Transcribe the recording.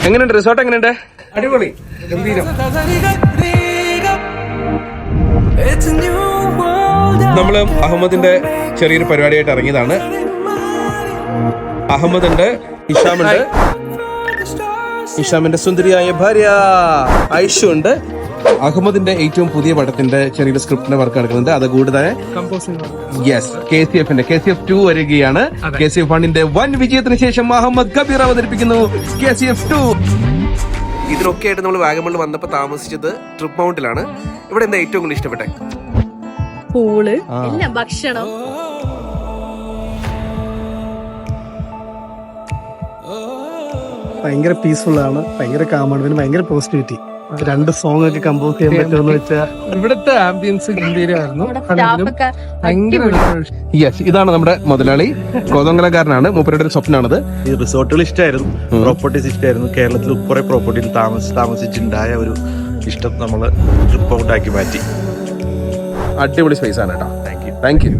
എങ്ങനെയുണ്ട് റിസോർട്ട്? എങ്ങനെയുണ്ട്? അടിപൊളി, ഗംഭീരം. നമ്മള് അഹമ്മദിന്റെ ചെറിയൊരു പരിപാടിയായിട്ട് ഇറങ്ങിയതാണ്. അഹമ്മദ് ഉണ്ട്, ഇഷാമുണ്ട്, ഇഷാമിന്റെ സുന്ദരിയായ ഭാര്യ ഐഷു ഉണ്ട്. അഹമ്മദിന്റെ ഏറ്റവും പുതിയ പടത്തിന്റെ ചെറിയൊരു സ്ക്രിപ്റ്റിന്റെ വർക്ക് നടക്കുന്നുണ്ട്. അത് കൂടാതെ യെസ് KCF 2 വരികയാണ്. KCF 1ന്റെ വൻ വിജയത്തിന് ശേഷം അഹമ്മദ് കബീർ അവതരിപ്പിക്കുന്നു KCF 2. ഇതിനൊക്കെ ആയിട്ട് നമ്മൾ വാഗമണിൽ വന്നപ്പോൾ താമസിച്ചത് ട്രിപ്പ് മൗണ്ടിലാണ്. ഇവിടെ എന്താ ഏറ്റവും കൂടുതൽ ഇഷ്ടപ്പെട്ടെ? പൂള്, എല്ലാം, ഭക്ഷണം. ഭയങ്കര പീസ്ഫുൾ ആണ്, ഭയങ്കര കാമാണ്, പിന്നെ ഭയങ്കര പോസിറ്റിവിറ്റി. 2 സോങ് ഒക്കെ കമ്പോസ് ചെയ്യാൻ പറ്റുമെന്ന് വെച്ചാൽ ഇവിടുത്തെ ആംബിയൻസ് ഗംഭീരമായിരുന്നു. യെസ്, ഇതാണ് നമ്മുടെ മുതലാളി, കോതമംഗലക്കാരനാണ്. മൂപ്പരുടെ ഒരു സ്വപ്നമാണത്. ഈ റിസോർട്ടുകൾ ഇഷ്ടമായിരുന്നു, പ്രോപ്പർട്ടീസ് ഇഷ്ടമായിരുന്നു. കേരളത്തിൽ കുറെ പ്രോപ്പർട്ടിയിൽ താമസിച്ചുണ്ടായ ഒരു ഇഷ്ടം നമ്മൾ ട്രിപ്പ് ഔട്ടാക്കി മാറ്റി. അടിപൊളി സ്പേസ് ആണ് കേട്ടോ. Thank you.